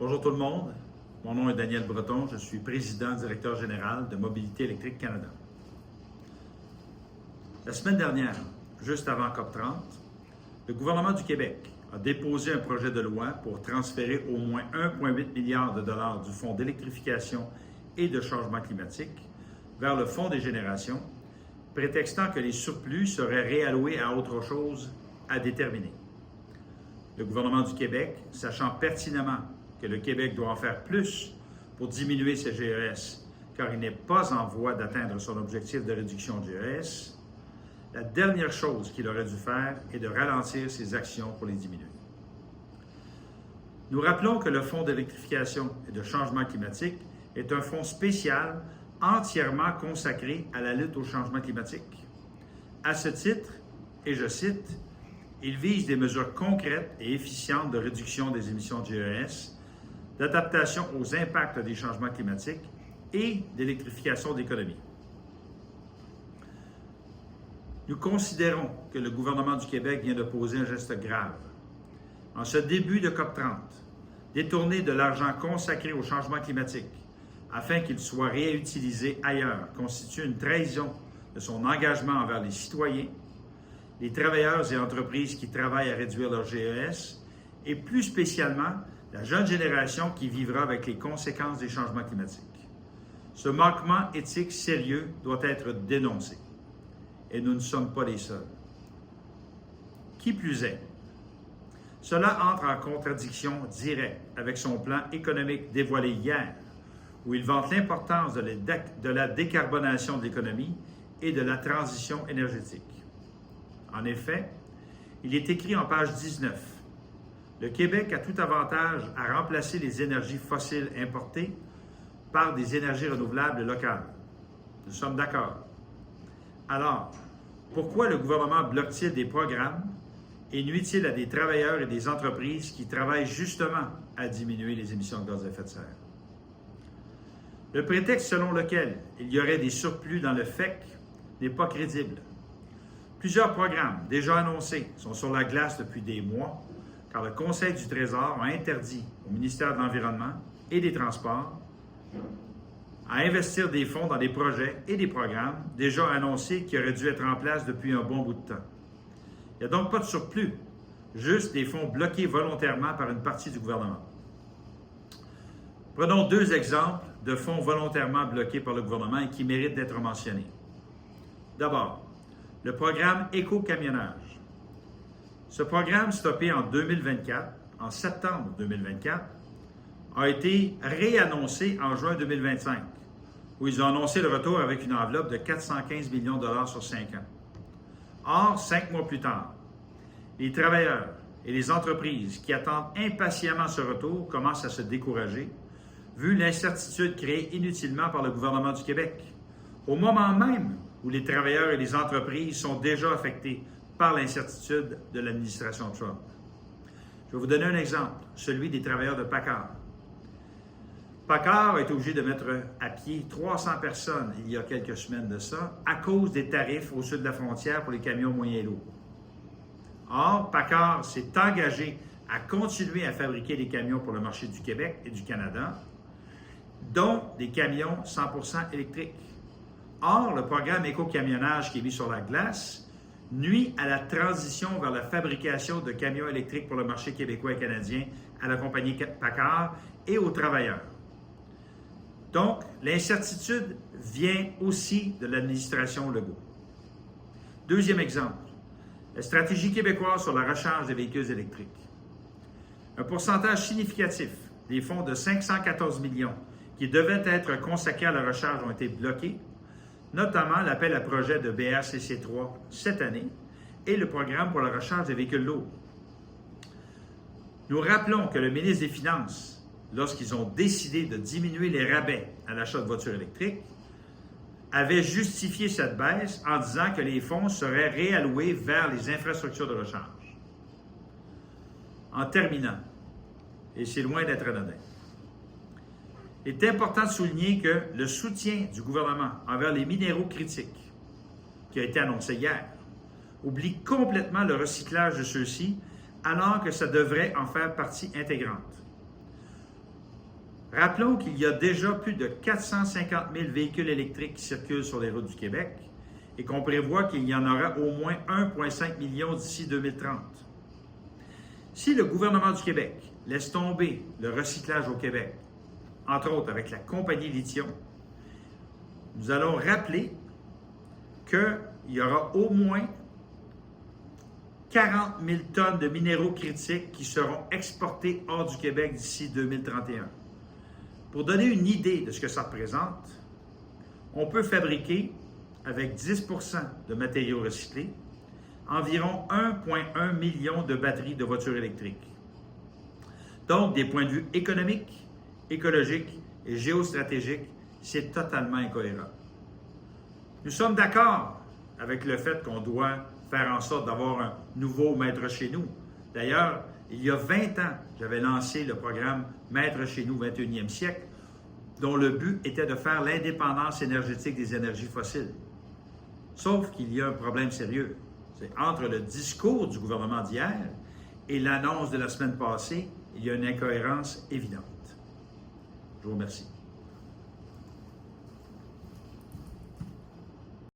Bonjour tout le monde, mon nom est Daniel Breton, je suis président directeur général de Mobilité électrique Canada. La semaine dernière, juste avant COP30, le gouvernement du Québec a déposé un projet de loi pour transférer au moins 1,8 milliard de dollars du Fonds d'électrification et de changement climatique vers le Fonds des générations, prétextant que les surplus seraient réalloués à autre chose à déterminer. Le gouvernement du Québec, sachant pertinemment que le Québec doit en faire plus pour diminuer ses GES, car il n'est pas en voie d'atteindre son objectif de réduction de GES, la dernière chose qu'il aurait dû faire est de ralentir ses actions pour les diminuer. Nous rappelons que le Fonds d'électrification et de changement climatique est un fonds spécial entièrement consacré à la lutte au changement climatique. À ce titre, et je cite, « Il vise des mesures concrètes et efficientes de réduction des émissions de GES, d'adaptation aux impacts des changements climatiques et d'électrification de l'économie. » Nous considérons que le gouvernement du Québec vient de poser un geste grave. En ce début de COP30, détourner de l'argent consacré au changement climatique afin qu'il soit réutilisé ailleurs constitue une trahison de son engagement envers les citoyens, les travailleurs et entreprises qui travaillent à réduire leur GES et plus spécialement la jeune génération qui vivra avec les conséquences des changements climatiques. Ce manquement éthique sérieux doit être dénoncé. Et nous ne sommes pas les seuls. Qui plus est, cela entre en contradiction directe avec son plan économique dévoilé hier, où il vante l'importance de la décarbonation de l'économie et de la transition énergétique. En effet, il est écrit en page 19, « Le Québec a tout avantage à remplacer les énergies fossiles importées par des énergies renouvelables locales. » Nous sommes d'accord. Alors, pourquoi le gouvernement bloque-t-il des programmes et nuit-il à des travailleurs et des entreprises qui travaillent justement à diminuer les émissions de gaz à effet de serre? Le prétexte selon lequel il y aurait des surplus dans le FEC n'est pas crédible. Plusieurs programmes déjà annoncés sont sur la glace depuis des mois, car le Conseil du Trésor a interdit au ministère de l'Environnement et des Transports à investir des fonds dans des projets et des programmes déjà annoncés qui auraient dû être en place depuis un bon bout de temps. Il n'y a donc pas de surplus, juste des fonds bloqués volontairement par une partie du gouvernement. Prenons deux exemples de fonds volontairement bloqués par le gouvernement et qui méritent d'être mentionnés. D'abord, le programme Éco-camionnage. Ce programme, stoppé en 2024, en septembre 2024, a été réannoncé en juin 2025, où ils ont annoncé le retour avec une enveloppe de 415 millions de dollars sur 5 ans. Or, 5 mois plus tard, les travailleurs et les entreprises qui attendent impatiemment ce retour commencent à se décourager, vu l'incertitude créée inutilement par le gouvernement du Québec, au moment même où les travailleurs et les entreprises sont déjà affectés par l'incertitude de l'administration Trump. Je vais vous donner un exemple, celui des travailleurs de PACCAR. PACCAR a été obligé de mettre à pied 300 personnes il y a quelques semaines de ça à cause des tarifs au sud de la frontière pour les camions moyens lourds. Or, PACCAR s'est engagé à continuer à fabriquer des camions pour le marché du Québec et du Canada, dont des camions 100% électriques. Or, le programme Éco-camionnage qui est mis sur la glace nuit à la transition vers la fabrication de camions électriques pour le marché québécois et canadien à la compagnie PACCAR et aux travailleurs. Donc, l'incertitude vient aussi de l'administration Legault. Deuxième exemple, la stratégie québécoise sur la recharge des véhicules électriques. Un pourcentage significatif des fonds de 514 millions qui devaient être consacrés à la recharge ont été bloqués, notamment l'appel à projet de BRCC3 cette année et le programme pour la recharge des véhicules lourds. Nous rappelons que le ministre des Finances, lorsqu'ils ont décidé de diminuer les rabais à l'achat de voitures électriques, avait justifié cette baisse en disant que les fonds seraient réalloués vers les infrastructures de recharge. En terminant, et c'est loin d'être anodin, il est important de souligner que le soutien du gouvernement envers les minéraux critiques, qui a été annoncé hier, oublie complètement le recyclage de ceux-ci, alors que ça devrait en faire partie intégrante. Rappelons qu'il y a déjà plus de 450 000 véhicules électriques qui circulent sur les routes du Québec et qu'on prévoit qu'il y en aura au moins 1,5 million d'ici 2030. Si le gouvernement du Québec laisse tomber le recyclage au Québec, entre autres avec la compagnie Lithium, nous allons rappeler qu'il y aura au moins 40 000 tonnes de minéraux critiques qui seront exportés hors du Québec d'ici 2031. Pour donner une idée de ce que ça représente, on peut fabriquer, avec 10 % de matériaux recyclés, environ 1,1 million de batteries de voitures électriques. Donc, des points de vue économiques, écologiques et géostratégiques, c'est totalement incohérent. Nous sommes d'accord avec le fait qu'on doit faire en sorte d'avoir un nouveau maître chez nous. D'ailleurs, il y a 20 ans, j'avais lancé le programme Maître chez nous 21e siècle, dont le but était de faire l'indépendance énergétique des énergies fossiles. Sauf qu'il y a un problème sérieux. C'est entre le discours du gouvernement d'hier et l'annonce de la semaine passée, il y a une incohérence évidente. Je vous remercie.